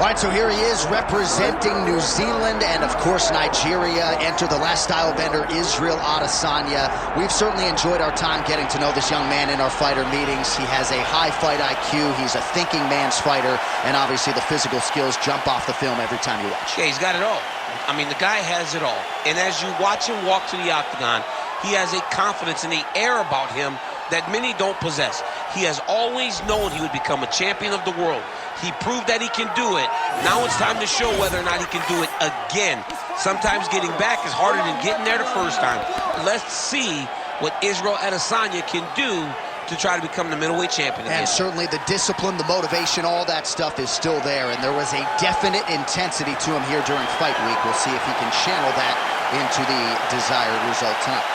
All right, so here he is representing New Zealand and, of course, Nigeria. Enter the last style bender, Israel Adesanya. We've certainly enjoyed our time getting to know this young man in our fighter meetings. He has a high fight IQ. He's a thinking man's fighter. And obviously the physical skills jump off the film every time you watch. Yeah, he's got it all. I mean, the guy has it all. And as you watch him walk to the octagon, he has a confidence in the air about him that many don't possess. He has always known he would become a champion of the world. He proved that he can do it. Now it's time to show whether or not he can do it again. Sometimes getting back is harder than getting there the first time. Let's see what Israel Adesanya can do to try to become the middleweight champion again. And certainly the discipline, the motivation, all that stuff is still there. And there was a definite intensity to him here during fight week. We'll see if he can channel that into the desired result tonight.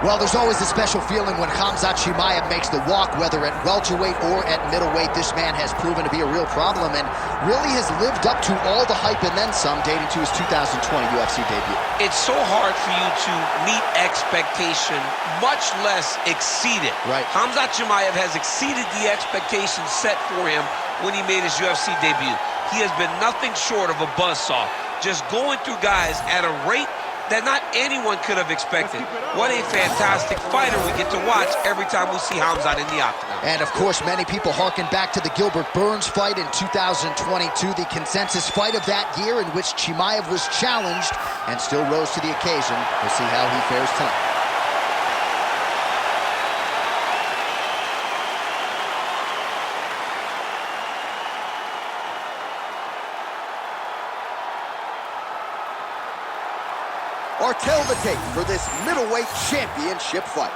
Well, there's always a special feeling when Khamzat Chimaev makes the walk, whether at welterweight or at middleweight. This man has proven to be a real problem and really has lived up to all the hype and then some, dating to his 2020 UFC debut. It's so hard for you to meet expectation, much less exceed it. Right. Khamzat Chimaev has exceeded the expectations set for him when he made his UFC debut. He has been nothing short of a buzzsaw, just going through guys at a rate that not anyone could have expected. What a fantastic fighter we get to watch every time we see Khamzat in the octagon. And of course, many people harken back to the Gilbert Burns fight in 2022, the consensus fight of that year in which Chimaev was challenged and still rose to the occasion. We'll see how he fares tonight. Or tell the tape for this middleweight championship fight.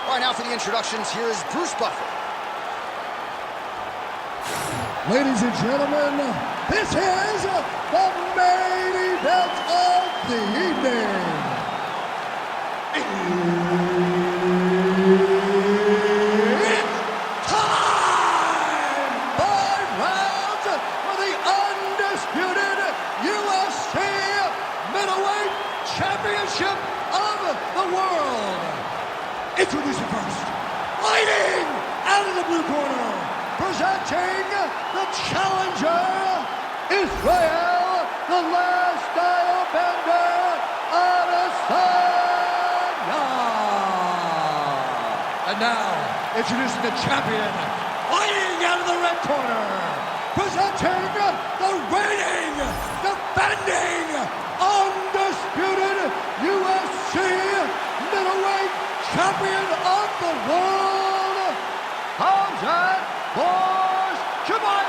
All right, now for the introductions, here is Bruce Buffer. Ladies and gentlemen, this is the main event of the evening. It's time! 5 rounds for the undisputed UFC middleweight championship of the world. Introducing first, fighting out of the blue corner, presenting the challenger, Israel, the last style bender, Adesanya. And now, introducing the champion, fighting out of the red corner, presenting the reigning, defending, undisputed UFC middleweight champion of the world, Khamzat Chimaev.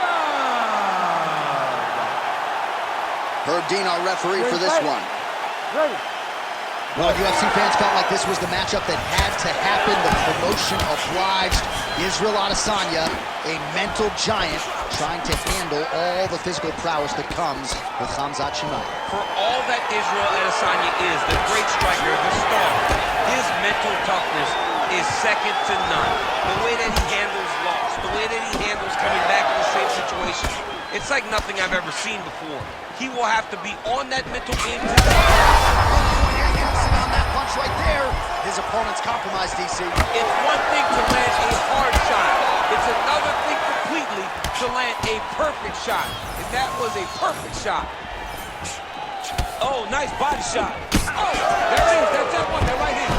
Herb Dean, our referee for this one. Ready. Well, UFC fans felt like this was the matchup that had to happen. The promotion obliged. Israel Adesanya, a mental giant, trying to handle all the physical prowess that comes with Khamzat Chimaev. For all that Israel Adesanya is, the great striker, the star, his mental toughness is second to none. The way that he handles loss, the way that he handles coming back in the same situation, it's like nothing I've ever seen before. He will have to be on that mental game today. On that punch right there, his opponent's compromised, DC. It's one thing to land a hard shot. It's another thing completely to land a perfect shot. And that was a perfect shot. Oh, nice body shot. Oh, there it is. That's that one. That right hand.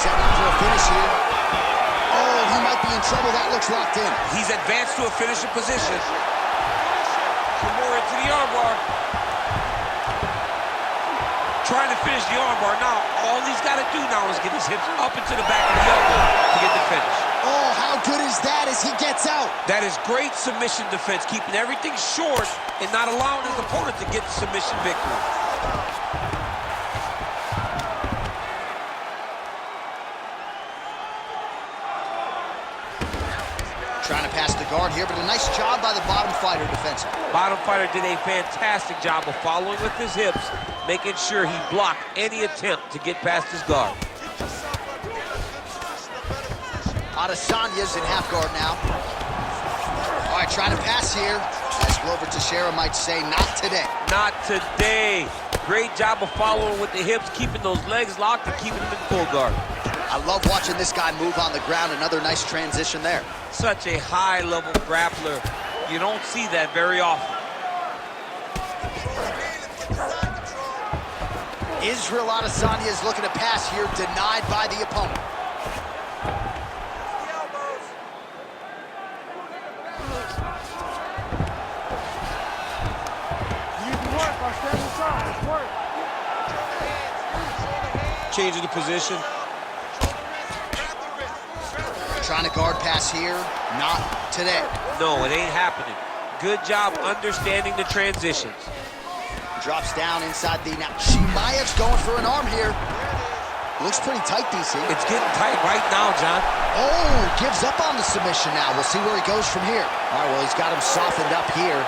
Setting up for a finish here. Oh, he might be in trouble. That looks locked in. He's advanced to a finishing position. Kimura into the armbar. Trying to finish the armbar. Now, all he's got to do now is get his hips up into the back of the elbow to get the finish. Oh, how good is that as he gets out? That is great submission defense, keeping everything short and not allowing his opponent to get the submission victory. Trying to pass the guard here, but a nice job by the bottom fighter defensively. Bottom fighter did a fantastic job of following with his hips, making sure he blocked any attempt to get past his guard. Adesanya's in half guard now. All right, trying to pass here. As Glover Teixeira might say, not today. Not today. Great job of following with the hips, keeping those legs locked and keeping them in full guard. I love watching this guy move on the ground. Another nice transition there. Such a high-level grappler. You don't see that very often. Israel Adesanya is looking to pass here, denied by the opponent. Changing the position. Trying to guard pass here. Not today. No, it ain't happening. Good job understanding the transitions. Drops down inside the... Now, Chimaev's going for an arm here. Looks pretty tight, DC. It's getting tight right now, John. Oh, gives up on the submission now. We'll see where he goes from here. All right, well, he's got him softened up here.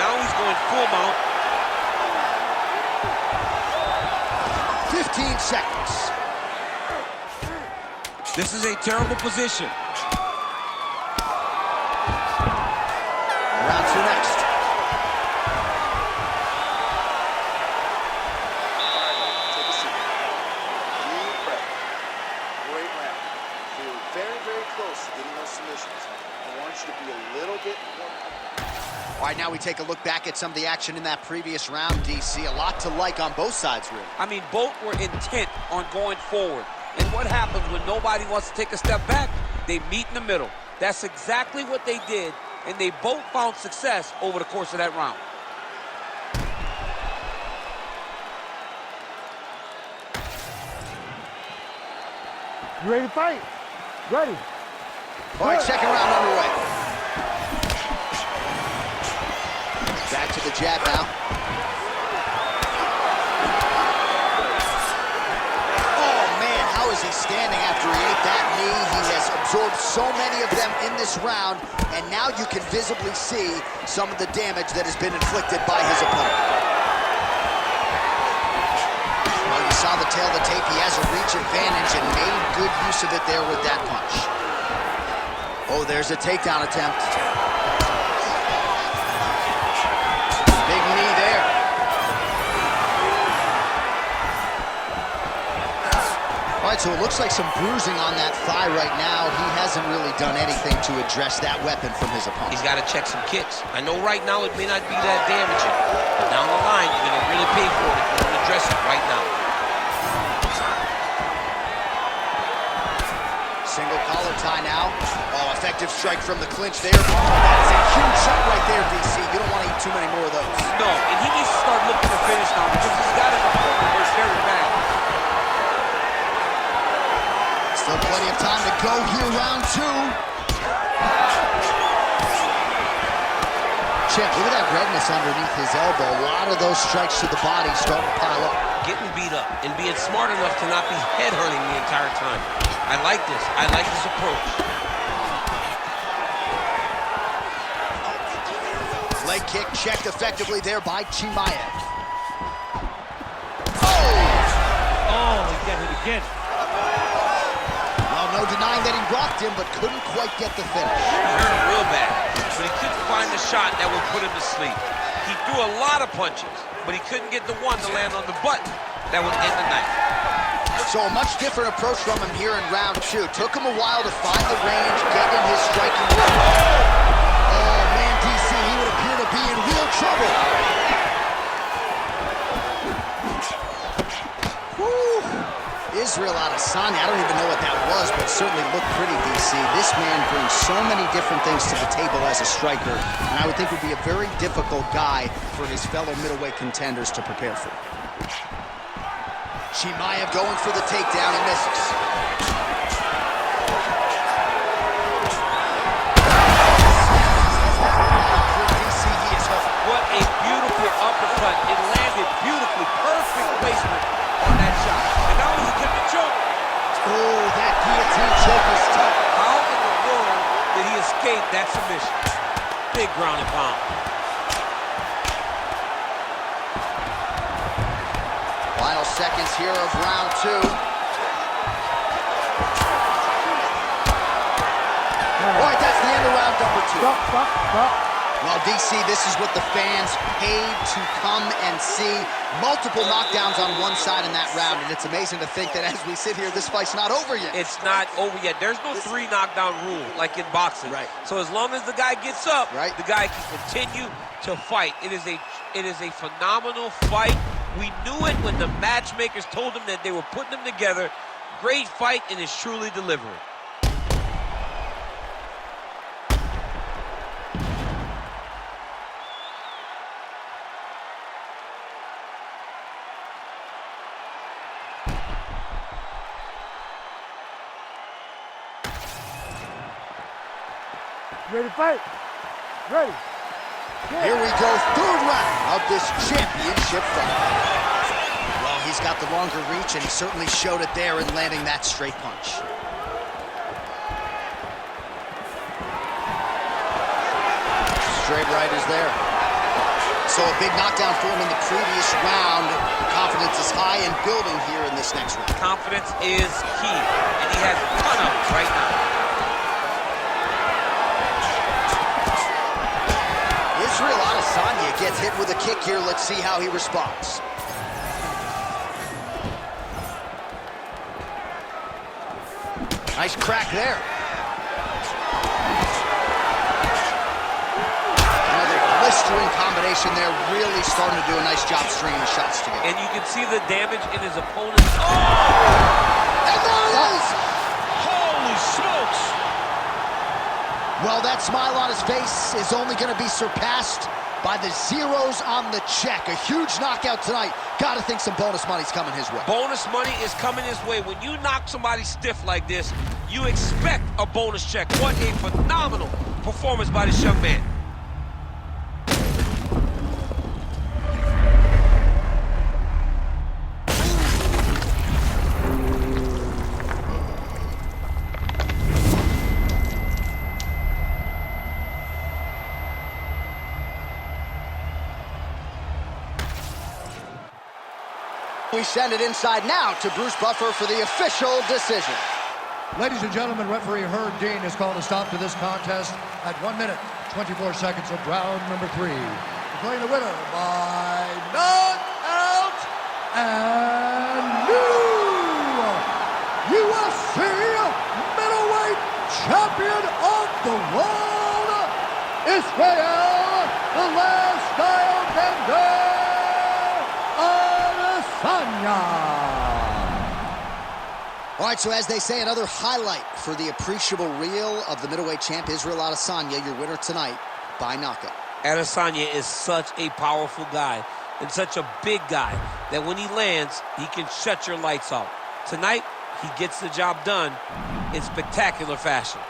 Now he's going full mount. 15 seconds. This is a terrible position. Round two next. Take a seat. Deep breath. Great round. You're very, very close to getting those submissions. I want you to be a little bit more... All right, now we take a look back at some of the action in that previous round, DC. A lot to like on both sides, really. I mean, both were intent on going forward. And what happens when nobody wants to take a step back? They meet in the middle. That's exactly what they did, and they both found success over the course of that round. You ready to fight? Ready. All right, second round underway. Back to the jab now. Oh, man, how is he standing after he ate that knee? He has absorbed so many of them in this round, and now you can visibly see some of the damage that has been inflicted by his opponent. Well, you saw the tail of the tape. He has a reach advantage and made good use of it there with that punch. Oh, there's a takedown attempt. Big knee there. All right, so it looks like some bruising on that thigh right now. He hasn't really done anything to address that weapon from his opponent. He's got to check some kicks. I know right now it may not be that damaging, but down the line, you're going to really pay for it if you don't address it right now. Single collar tie now. Oh, effective strike from the clinch there. That is a huge shot right there, DC. You don't want to eat too many more of those. No, and he needs to start looking to finish now because he's got an opponent who's very bad. Still plenty of time to go here, round two. Check, look at that redness underneath his elbow. A lot of those strikes to the body starting to pile up. Getting beat up and being smart enough to not be head-hurting the entire time. I like this. I like this approach. Leg kick checked effectively there by Chimaev. Oh, he got hit again. Well, no denying that he rocked him, but couldn't quite get the finish. He hurt him real bad, but he couldn't find the shot that would put him to sleep. He threw a lot of punches, but he couldn't get the one to land on the button that would end the night. So a much different approach from him here in round two. Took him a while to find the range, get in his striking rhythm. Oh, man, DC, he would appear to be in real trouble. Whew. Israel Adesanya, I don't even know what that was, but certainly looked pretty, DC. This man brings so many different things to the table as a striker, and I would think would be a very difficult guy for his fellow middleweight contenders to prepare for. Chimaev going for the takedown, he misses. DC, he is hurt. What a beautiful uppercut. It landed beautifully. Perfect placement on that shot. And now he took the choke. Oh, that guillotine guillotine choke is tough. How in the world did he escape that submission? Big ground and pound. Final seconds here of round 2. All right, that's the end of round number 2. Stop. Well, DC, this is what the fans paid to come and see. Multiple knockdowns on one side in that round, and it's amazing to think that as we sit here, this fight's not over yet. It's not over yet. There's no 3 knockdown rule like in boxing. Right. So as long as the guy gets up, right, the guy can continue to fight. It is a phenomenal fight. We knew it when the matchmakers told them that they were putting them together. Great fight, and it's truly delivering. Ready to fight? Ready. Here we go, 3rd round of this championship fight. Well, he's got the longer reach, and he certainly showed it there in landing that straight punch. Straight right is there. So a big knockdown for him in the previous round. Confidence is high and building here in this next round. Confidence is key, and he has a ton of it right now. Israel Adesanya gets hit with a kick here. Let's see how he responds. Nice crack there. Another blistering combination there. Really starting to do a nice job stringing the shots together. And you can see the damage in his opponent's... Oh! And there it is! Holy smokes! Well, that smile on his face is only going to be surpassed by the zeros on the check. A huge knockout tonight. Got to think some bonus money's coming his way. Bonus money is coming his way. When you knock somebody stiff like this, you expect a bonus check. What a phenomenal performance by this young man. We send it inside now to Bruce Buffer for the official decision. Ladies and gentlemen, referee Herb Dean has called a stop to this contest at 1 minute, 24 seconds of round number 3. Declaring the winner by knockout and new UFC middleweight champion of the world, Israel, the last style bender. All right, so as they say, another highlight for the appreciable reel of the middleweight champ, Israel Adesanya, your winner tonight by knockout. Adesanya is such a powerful guy and such a big guy that when he lands, he can shut your lights off. Tonight, he gets the job done in spectacular fashion.